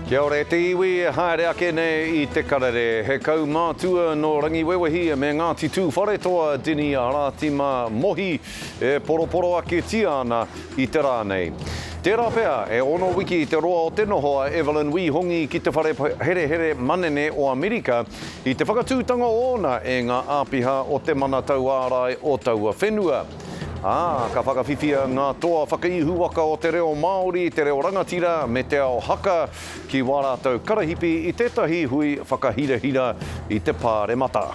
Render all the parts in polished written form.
Kia ora te iwi, haere ake nei I te karere. He kaumātua no rangi wewehi me Ngāti tū wharetoa Dinny Mohi e poroporo ake tia ana I te rānei. Tērā pea, e ono wiki I te roa o te nohoa Evelyn Wihongi ki te whare here manene o Amerika I te whakatūtanga ona e ngā āpiha o te mana tau ārai o taua whenua. Ka whakawhiwhia ngā toa whakaihu waka o te reo Māori, te reo rangatira me te ao haka ki wārātau karahipi I tētahi hui whakahirahira I te pāre mata.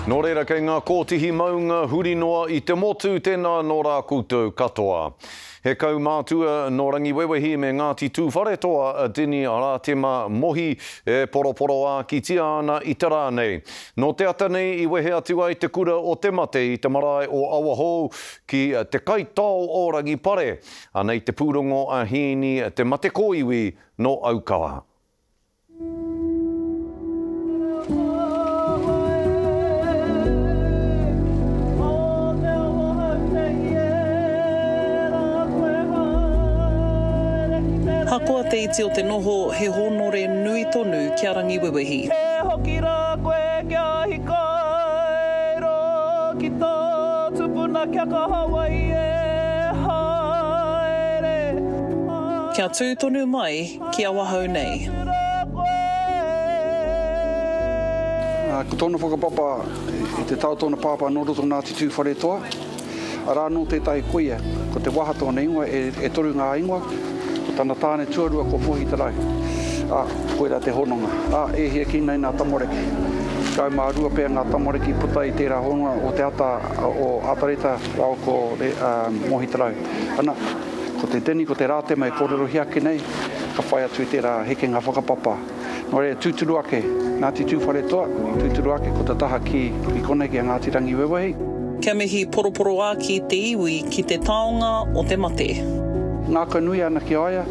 Nō reira kei ngā kōtihi maunga huri noa I te motu tēnā nō rā koutou katoa. He kaumātua no rangi wewehi me Ngāti tū wharetoa Dinny Mohi e poroporo a ki tia ana I te rānei. No te ata nei I wehe atu ai te kura o te mate I te marae o Aukaha ki te kaitao o rangi pare. Anei te pūrongo a hini te mate koiwi no Aukaha. Hakoa te iti o te noho he honore nui tonu kia rangi wewehi. E hoki rā koe kia hikai ro ki tō tupuna kia ka Hawaii e haere. Kia tūtonu mai kia wahau nei. Ko tōna whakapapa I te tau tōna pāpā no roto Ngāti tū wharetoa. Arā no tētahi koia, ko te waha tōna ingoa e toru ngā ingoa. Tana tāne tuarua ko pohi tarai. Koera te hononga. E hia ki nei ngā tamoreki. Kau mā rua pēr ngā tamoreki puta I tērā hononga o te ata o Āperira rao ko mohi tarai. Ana, ko te teni, ko te rāte mai kōrero hiake nei, ka whai atu I tērā heke ngā whakapapa. Nō rea tūturu ake, Ngāti tū wharetoa, tūturu ake ko te taha ki konei ki a Ngāti rangi wewehi. Kia mihi poroporo a ki te iwi ki te taonga o te mate. Ngā kanui ana ki aia,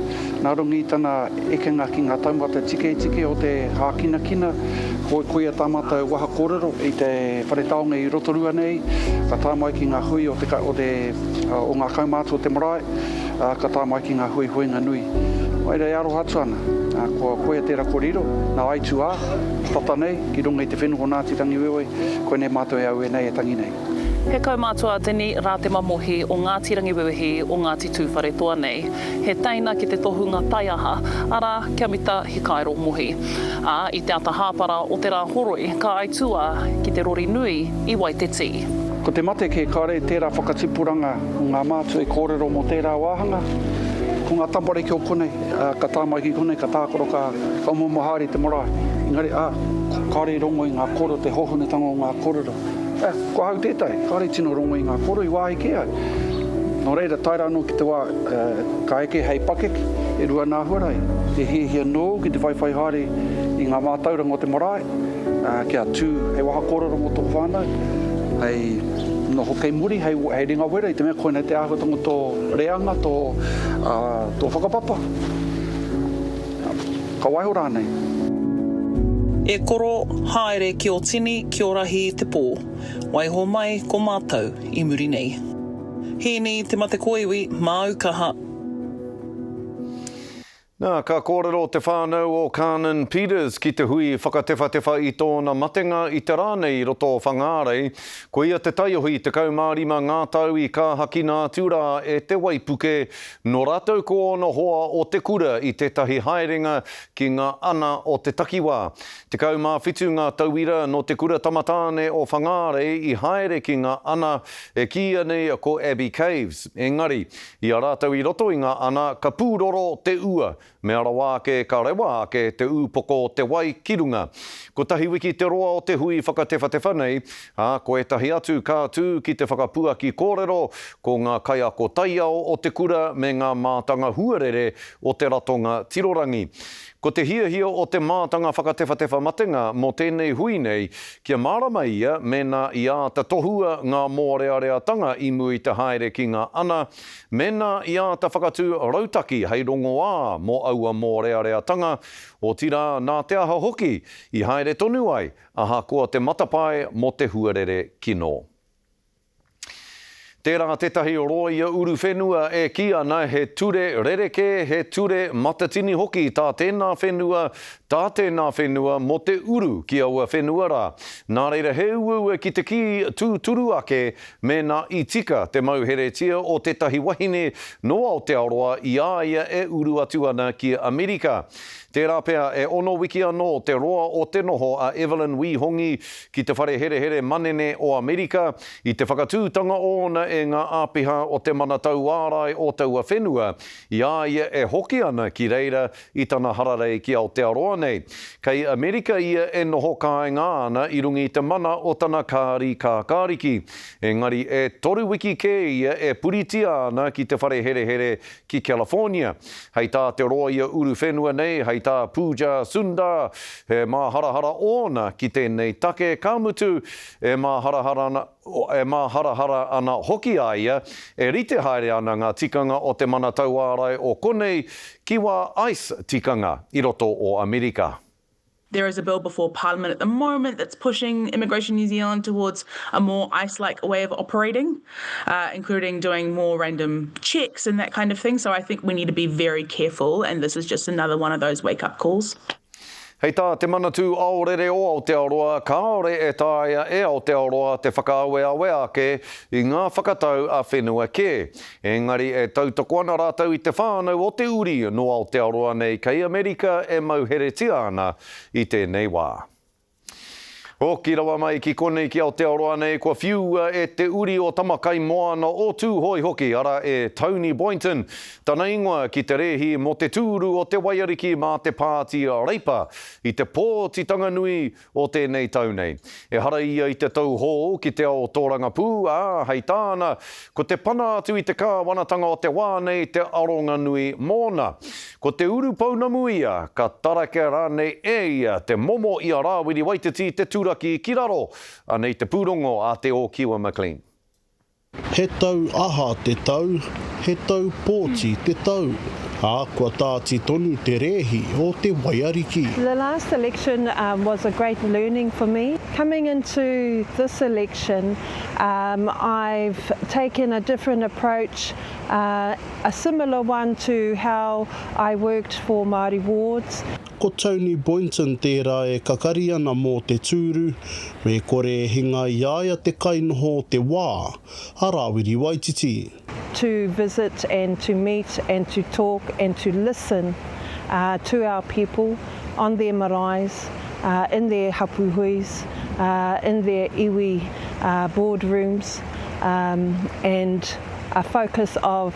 nā rongi tana ekenga ki ngā taumata tike o te hākina, koia tāmata waha kōrero I te wharetaonga I Rotorua nei, ka tāmai ki ngā hui o ngā kaumātua te marae, ka tāmai ki ngā hui nui. Waira e aro hatu ana, koia tērā kōrero, nā aitu ā, tata nei, ki runga I te whenua o Ngāti rangi wewe, koe nei mātou e au e nei e tangi nei. He kaumātua Dinny Mohi o Ngāti rangi wewehi o Ngāti tū wharetoa nei. He taina ki te tohunga taiaha, ara kia mita hikairo mohi. I te ata hāpara o te rā horoi, ka aitua ki te rori nui I Waiteti. Ko te mate ke Karere tērā whakatipuranga o ngā mātua I kōrero mo tērā Wāhanga. Ko ngā tampare ki o konei, ka tāmai ki konei, ka tākoro ka kaumātua te marae. Engari, kāre rongo I ngā koro, te hohunetanga o ngā kōrero. Ko hau tētai, kāre tino rongo I ngā koro I wāhi ke au. Nō reira, taira anō ki te wā, ka eke hei pakek, e rua nā huarai. Te hia nō ki te whaiwhai haere I ngā mātauranga o te marae. Kia tū, hei waha kōrero mo tō whānau. Hei no hokei muri, hei ringa wera, I te mea koe nei te āhuatonga tō reanga, tō whakapapa. Ka waiho rānei. E koro haere ki o tini ki o rahi te pō. Waiho mai ko mātou I muri nei. Hini te mate koiwi mā Aukaha. Nā, ka kōrero te whānau o Canon Peters ki te hui whakatewhatewa I tōna matenga I te rānei roto whangarei. Ko ia te taiohi te kaumārima ngā tau I ka haki nā tūrā e te waipuke no rātou ko ono hoa o te kura I tētahi haerenga ki ngā ana o te takiwā. Te kaumāwhitu ngā tauira no te kura tamatāne o whangarei I haere ki ngā ana e kia nei ko Abbey Caves. Engari, I a rātou I roto I ngā ana ka pūroro te ua. Me ara wāke ka rewa ke te ūpoko te wai kirunga. Ko tahi wiki te roa o te hui whakatewhatewa nei, ko e tahi atu kātū ki te whakapuaki kōrero ko ngā kaiako taiao o te kura me ngā mātanga Huarere o te ratonga tirorangi. Ko te hiahia o te mātanga whakatewhatewa matenga mō tēnei hui nei, kia marama ia mena i āta tohua ngā mōreareatanga i mui te haere ki ngā ana, mena i āta whakatū rautaki hei rongo ā mō aua mōreareatanga, o tira nā te aha hoki i haere tonu ai, aha koa te Matapae mō te Huarere kino. Tērā tetahi roa ia uru whenua e ki ana he ture rereke, he ture matatini hoki tā tēnā whenua, mō te uru ki aua whenua rā. Nā reira he ua ki te ki tūturu ake me nā i tika te mauheretia o tetahi wahine no Aotearoa i āia e uru atu ana ki Amerika. Tērā pea e ono wiki anō te roa o te noho a Evelyn Wihongi ki te whare here manene o Amerika i te whakatūtanga ona e ngā āpiha o te mana tau ārai o taua whenua i āia e hoki ana ki reira i tana hararei ki Aotearoa nei. Kei Amerika ia e noho kāinga ana i rungi te mana o tana kāri kā kāriki. Engari e toru wiki ke ia e puritia ana ki te whare here ki California. Hei tā te roa ia uru whenua nei, hei tā Puja Sunda, he māharahara ona ki tēnei take kāmutu, e māharahara ana hoki aia, e rite haere ana ngā tikanga o te mana tau ārai o konei ki wā ice tikanga i roto o Amerika. There is a bill before Parliament at the moment that's pushing Immigration New Zealand towards a more ICE-like way of operating, including doing more random checks and that kind of thing. So I think we need to be very careful, and this is just another one of those wake-up calls. Hei tā, te manatū Aorere o Aotearoa, kāore e tāia e Aotearoa te whakaawe ake i ngā whakatau a whenua ke. Engari e tautoko ana rātau i te whānau o te uri no Aotearoa nei kei Amerika e mauheretia ana i tēnei wā. O ki rawa mai ki konei ki Aotearoa nei, kua whiua e te uri o tamakai moana o tūhoi hoki, ara e Tony Boynton. Tana ingoa ki te rehi mo te tūru o te waiariki mā te pāti a reipa i te pōtitanga nui o tēnei taunei. E hara ia i te tau hō ki te ao tōranga pū, hei tāna, ko te pana atu i te kāwanatanga o te wā nei te aronga nui mōna. Ko te uru paunamu ia, ka tarake rānei e ia, te momo i a rāwiri waititi te tūraki ki raro, anei te pūrongo a te o Kiwa McLean. He tau aha te tau, he tau pōti te tau. Kua tāti tonu te rehi o te waiariki. The last election was a great learning for me. Coming into this election, I've taken a different approach, a similar one to how I worked for Māori wards. Ko Tony Boynton tērā e kakari ana mō te tūru, me kore e hinga i aia te kainoho te wā, a Rāwiri Waititi. To visit and to meet and to talk and to listen to our people on their maraes, in their hapuhuis, in their iwi boardrooms, and a focus of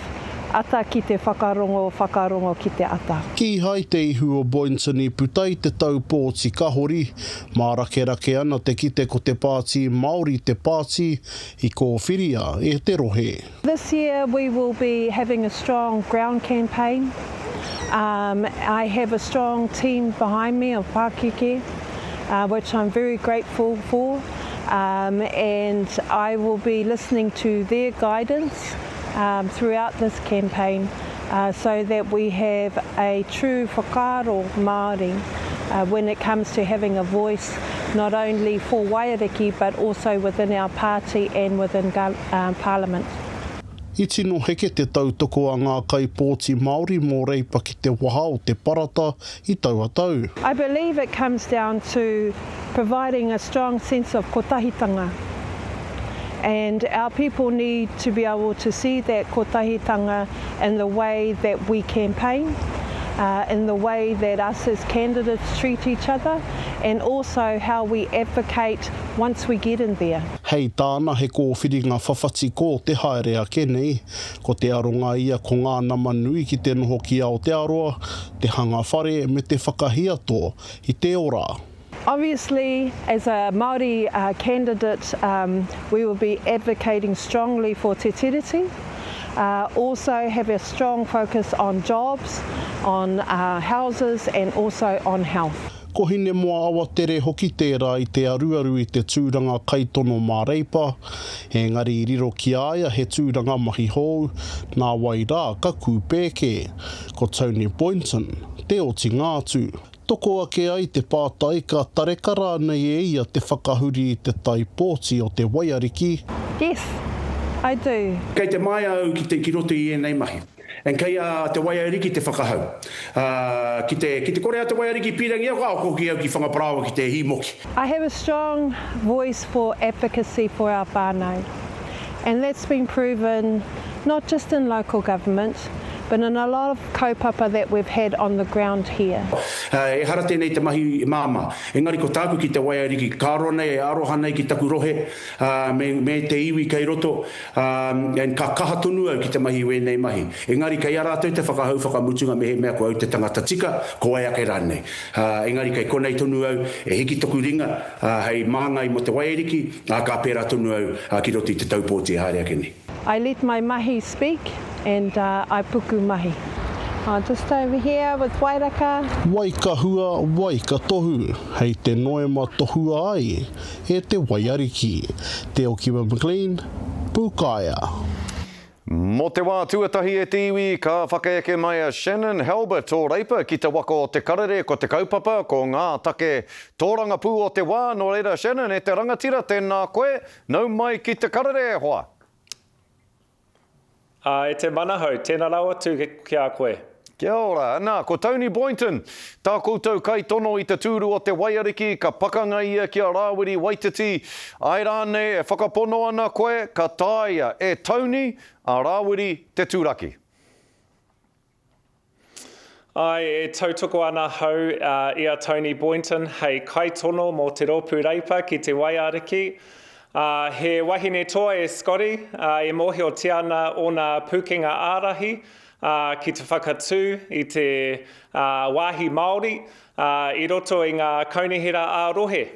ata ki te whakarongo ki te ata. Ki hai te ihu o Boynton i putai te tau pōti kahori, mā rake ana te kite ko te pāti Māori te pāti i kōwhiria e te rohe. This year we will be having a strong ground campaign. I have a strong team behind me of Pākeke, which I'm very grateful for, and I will be listening to their guidance throughout this campaign so that we have a true whakaaro Māori when it comes to having a voice not only for Waiariki but also within our party and within Parliament. I tino heke te tautoko a ngā kaipōti Māori mō reipa ki te waha o te parata i tauatau. I believe it comes down to providing a strong sense of kotahitanga. And our people need to be able to see that kotahitanga in the way that we campaign, in the way that us as candidates treat each other, and also how we advocate once we get in there. Hei tāna he kōwhiringa whawhati ko te haere a kenei, ko te aronga ia ko ngā nama nui ki te noho ki Aotearoa, te hanga whare me te whakahiato i te ora. Obviously, as a Māori candidate, we will be advocating strongly for te tiriti. Also have a strong focus on jobs, on houses and also on health. Ko hine moa awa tere hoki tērā I te aruaru I te tūranga kaitono mā reipa. Engari I riro ki aia he tūranga mahi hou, nā wai rā kaku pēke. Ko Tony Boynton, te oti ngātu. Toko ake ai te pātai ka tarekara nei e ia te whakahuri I te taipōti o te waiariki. Yes, I do. Kei te mai au ki roto I nei mahi. En kei a te waiariki te whakahau. Ki te kore a te waiariki pirangi au ko ki au ki whangaprawa ki te himoki. I have a strong voice for advocacy for our whānau. And that's been proven not just in local government, but in a lot of kaupapa that we've had on the ground here. E hara tēnei te mahi māma. Engari ko tāku ki te waiariki kāro nei, e aroha nei ki taku rohe, me te iwi kei roto, en ka kaha tonu au ki te mahi wēnei mahi. Engari kei arātou te whakahau whakamutunga me he mea ko au te tangata tika, ko ai ake rānei. Engari kei konei tonu au, e hiki toku ringa, hei māngai mo te waiariki, ka pērā tonu au ki roto I te taupōti e haere ake nei. I let my mahi speak and I puku mahi. Just over here with Wairaka. Wai ka hua, wai ka tohu. Hei te noema tohua ai, e te waiariki. Te Okiwa McLean, Pukaia. Mo te wā tuatahi e te iwi, ka whakaeke mai a Shannon Halbert o Reipa ki te waka o te karere ko te kaupapa ko ngā take tōranga pū o te wā. No reira Shannon, e te rangatira tēnā koe, nau mai ki te karere e hoa. E te manahau, tēnā rawa tū ki a koe. Kia ora. Nā, ko Tony Boynton, tā koutou kai tono I te tūru o te waiariki, ka pakanga ia ki a Rāwiri Waititi. Ai rānei, e whakapono ana koe, ka tāia e Tony, a Rāwiri te tūraki. Ai, e tautoko ana hau ia Tony Boynton, hei kai tono mō te rōpū reipa ki te waiariki. He wahine toa e Scotty, e mohi o te ana o nā pūkenga ārahi, ki te whakatū I te wāhi Māori, I roto I ngā kaunihira ārohe.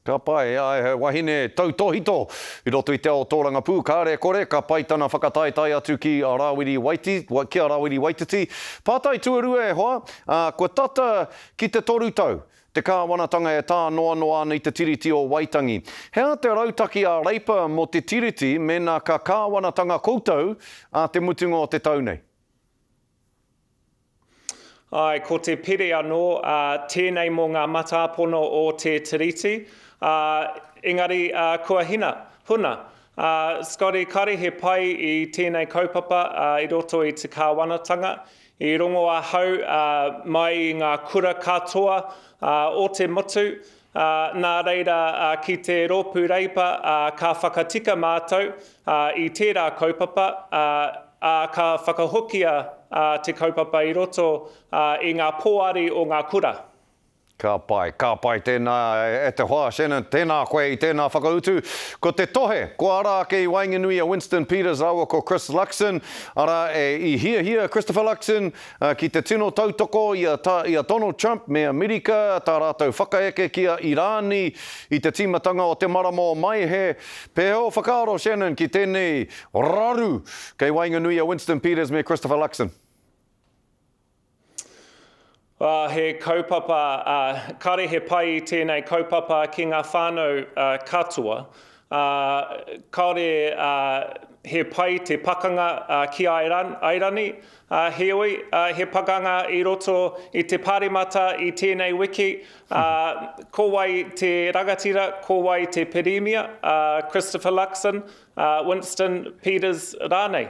Ka pai, he wahine tautohito I roto I te ao tōranga pū, kāre kore, ka pai tana whakataitai atu ki a Rāwiri Waititi. Pātai tuarua e hoa, ko tata ki te toru tau. Te kāwanatanga e tā noa ana I te tiriti o Waitangi. Hea te rautaki a Reipa mo te tiriti me nā ka kāwanatanga koutou a te mutunga o te tau nei? Ai, ko te pere anō, tēnei mō ngā mataapono o te tiriti. Engari, kua huna. Scotty, kare he pai I tēnei kaupapa I roto I te kāwanatanga. I rongo a hau mai I ngā kura katoa o te motu. Nā reira ki te rōpū reipa ka whakatika mātou I tērā kaupapa ka whakahokia te kaupapa I roto I ngā pōari o ngā kura. Ka pai tēnā e te hoa, Shannon, tēnā koe I tēnā whakautu. Ko te tohe, ko ara ake I Wainganui a Winston Peters, awa ko Chris Luxon, ara I hia Christopher Luxon, ki te tino tautoko I a Donald Trump me Amerika, tā rātou whakaeke ki a Irani, I te timatanga o te maramo mai he. Pēho whakaaro, Shannon, ki tēnei raru, kei Wainganui a Winston Peters me Christopher Luxon. He kaupapa, kare he pai I tēnei kaupapa ki ngā whānau katoa. Kare he pai te pakanga ki airani. Heoi, he pakanga I roto I te pāremata I tēnei wiki. Ko wai te rangatira, ko wai te peremia, Christopher Luxon, Winston Peters rānei.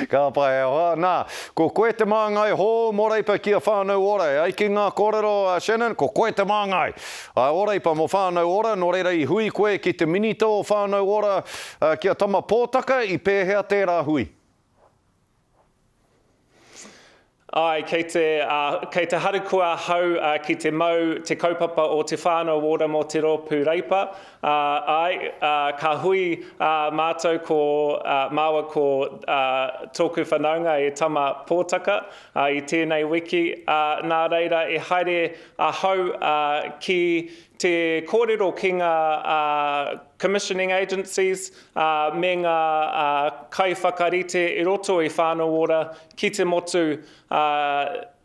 Ka pai hoa. Nā, ko koe te māngai hō moreipa ki a whānau ora. Ai ki ngā kōrero, Shannon, ko koe te māngai. Oreipa mo whānau ora, no reira I hui koe ki te minito o whānau ora ki a tama pōtaka I pēhea tērā hui. Ai, kei te harukua hau ki te mau te kaupapa o te whānau ora mo te rōpū reipa. Ka hui mātou ko māua ko tōku whanaunga e tama pōtaka I tēnei wiki. Nā reira e haere hau ki te kōrero ki ngā commissioning agencies me ngā kaiwhakarite I roto I whānau ora ki te motu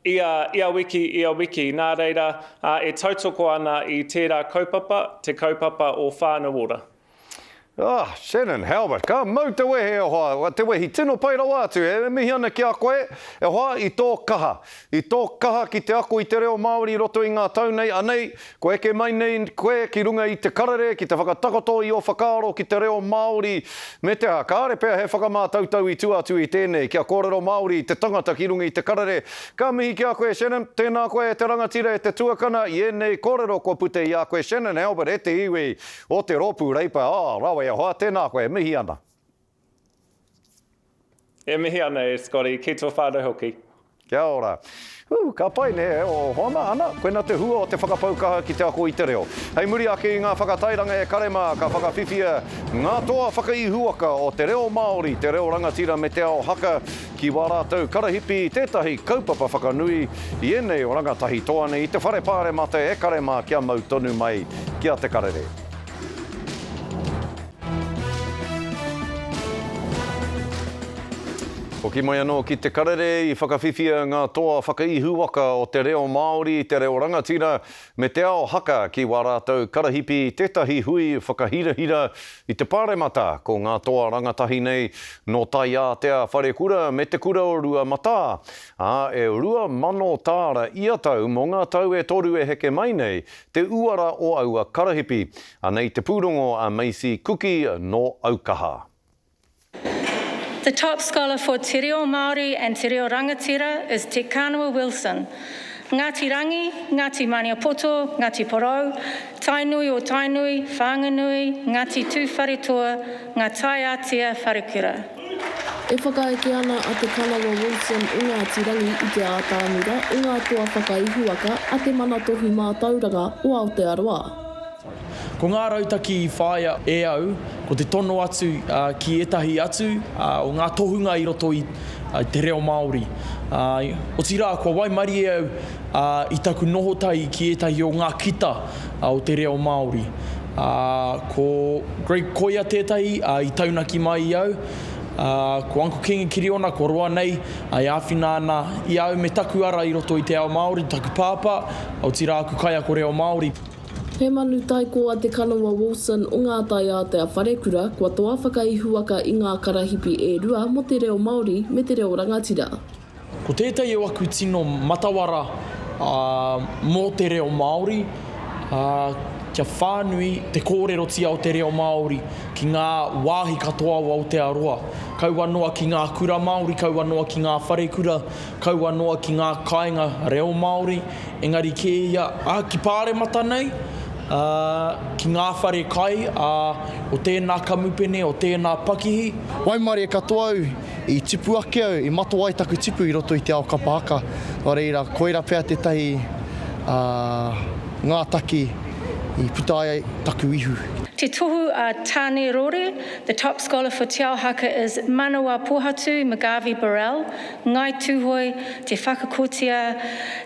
ia wiki. Nā reira, e tautoko ana I tērā kaupapa, te kaupapa o whānau ora. Shannon, Halbert, ka mau te wehe o hoa. Te wehi tino paira wātu, mihi ana ki a koe, e hoa I tō kaha. I tō kaha ki te ako I te reo Māori roto I ngā tau nei. Anei, ko eke mai nei koe ki runga I te karere, ki te whakatakoto I o whakaaro ki te reo Māori. Me te haka, are pēr he whakamātautau I tuatu I tēnei, ki a kōrero Māori, te tangata ki runga I te karere. Ka mihi ki a koe, Shannon, tēnā koe te rangatira e te tuakana, I enei kōrero ko pute I a koe, Shannon, Halbert, e te iwi o te ropu reipa. Rawa hoa, tēnā koe, mihi ana. E mihi ana e Scotty, ki tō whānau hoki. Kia ora. Ka pai ne, o hoama ana, koe nā te hua o te whakapaukaha ki te ako I te reo. Hei muri ake I ngā whakatairanga e karema, ka whakawhiwhia ngā toa whakaihuaka o te reo Māori, te reo rangatira me te ao haka ki wārātou karahipi tētahi kaupapa whakanui I enei o rangatahi toane I te wharepāre mate e karema kia mau tonu mai kia te karere. Hoki mai anō ki te karere I whakawhiwhia ngā toa whakaihuaka o te reo Māori, te reo rangatira me te ao haka ki wārātou karahipi tētahi hui whakahirahira I te pāremata ko ngā toa rangatahi nei no tai ātea whare kura me te kura o rua mataā. E rua mano tāra ia tau mō ngā tau e toru e heke mai nei te uara o aua karahipi. Anei te pūrongo a Maisi Kuki no Aukaha. The top scholar for Te Reo Māori and Te Reo Rangatira is Te Kānua Wilson. Ngāti Rangi, Ngāti Maniapoto, Ngāti Porou, Tainui o Tainui, Whanganui, Ngāti Tūwharetoa, Ngā Tai Ātea Wharekura. E whakaeke ana a te Kānua Wilson o Ngāti Rangi I te ātāmura o ngā toa whakaihuaka a te mana tohu mātauranga o Aotearoa. Ko ngā rautaki I whāia e au, ko te tono atu ki etahi atu o ngā tohunga I roto I te reo Māori. O tira, kua waimari e au I taku nohotai ki etahi o ngā kita o te reo Māori. Ko Greg Koia tētahi I taunaki mai I au, ko Uncle King Kiriona, ko roa nei, I āwhina ana I au me taku ara I roto I te ao Māori, taku pāpā, o tira aku kaia ko reo Māori. He manu taiko a te Kānua Wilson o ngā tai ātea wharekura kua toa whakaihuaka I ngā karahipi e rua mo te reo Māori me te reo rangatira. Ko tētai o aku tino matawara mō te reo Māori, kia whānui te kōrero tia o te reo Māori ki ngā wāhi katoa o Aotearoa. Kaua noa ki ngā kura Māori, kaua noa ki ngā wharekura, kaua noa ki ngā kāinga reo Māori. Engari ke ia, ki pāremata nei, ki ngā whare kai, o tēnā kamupene, o tēnā pakihi. Waimari e katoa au, I tipu ake au, I mato ai taku tipu I roto I te ao kapahaka. Āperira, koera pēr tētahi ngā taki I puta ai taku ihu. Te tohu a Tāne Rore, the top scholar for te ao haka is Manawa Pohatu Magavi Burrell, Ngai Tūhoi, Te Whakakotia,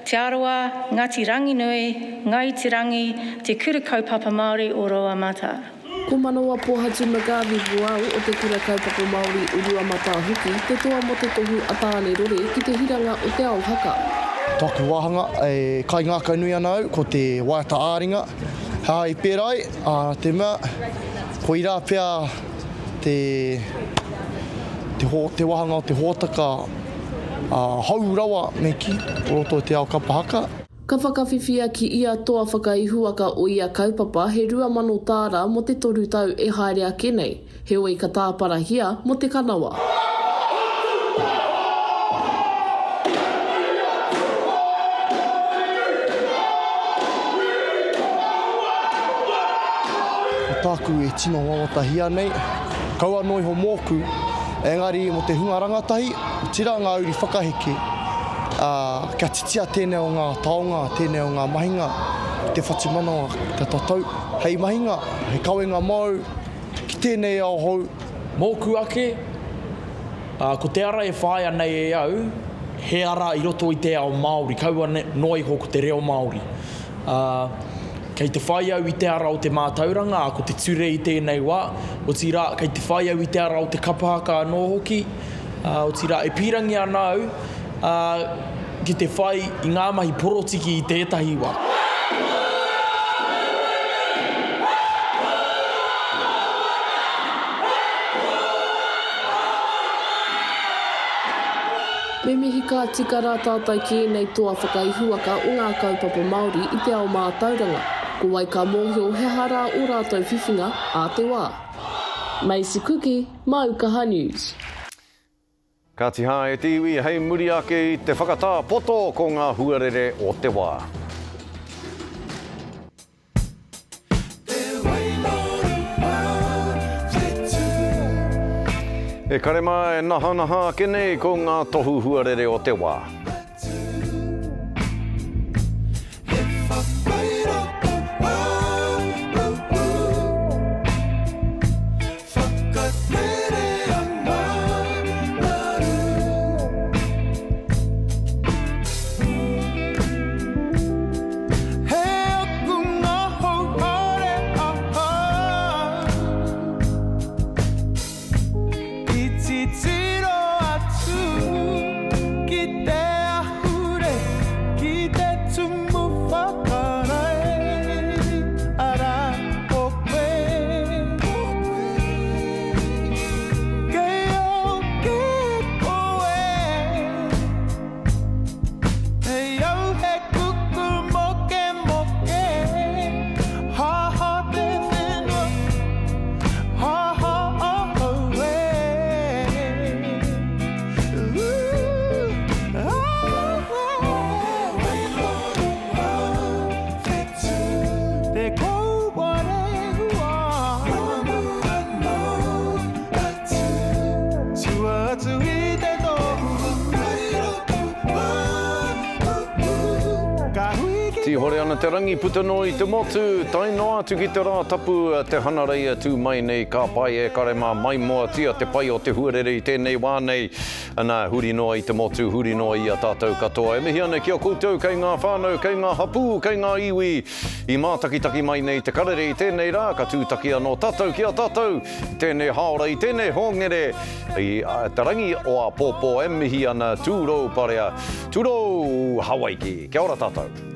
Te Aroa, Ngāti Ranginui, Ngai Te Rangi, Te Kura Kaupapa Māori o Roa Mata. Ko Manawa Pohatu Magavi Burrell o te Kura Kaupapa Māori o Roa Mata hoki, te toa mo te tohu a Tāne Rore ki te hiranga o te ao haka. Taku Wāhanga, kai ngā kaunui ana au, ko te waiata āringa. I pērai, te mea, ko ira pēr te wahanga o te hōtaka haurawa me ki, o roto te ao kapahaka. Ka whakawhiwhia ki ia toa whakaihuaka o ia kaupapa he rua mano tāra mo te toru tau e haere ake nei. He oi ka tāparahia mo te kanawa. Tāku e tino wawatahia nei. Kaua noi ho mōku, engari mo te hunga rangatahi, tira ngā uri whakaheke. Kia titia tēnei o ngā taonga, tēnei o ngā mahinga, te whatimanawa, te tatau. Hei mahinga, hei kawenga mau, ki tēnei au hou. Mōku ake, ko te ara e whāia nei e au, he ara I roto I te ao Māori, kaua noi hoku te reo Māori. kei te whai au I te ara o te mātauranga, ko te ture I tēnei wā. O tira, kei te whai au I te ara o te kapahaka anō hoki. O tira, e pirangi ana au, ki te whai I ngā mahi porotiki I tētahi wā. Me mihi ka tika rā tātai ki nei toa whakaihuaka o ngā kaupapa Māori I te ao mātauranga. Ko wai ka mōhio he hara o rātou whiwhinga a te wā. Maisi Kuki, Aukaha News. Ka tiha e te iwi hei muri ake I te whakatā poto ko ngā huarere o te wā. E kare mai naha kenei ko ngā tohu huarere o te wā. Hore ana te rangi putano I te motu, tai noa atu ki te rā tapu te hanarei atu mai nei ka pai e karema mai moa tia te pai o te huarere I tēnei wānei. Ana huri noa I te motu, huri noa I a tātou katoa. E mihi ana kia koutou kei ngā whānau, kei ngā hapu, kei ngā iwi. I mātakitaki mai nei te karere I tēnei rā, ka tūtaki anō tātou kia tātou. I tēnei haora, I tēnei hongere. I te rangi o a pōpō e mihi ana tūrou parea. Tūrou Hawaii ki. Kia ora tātou.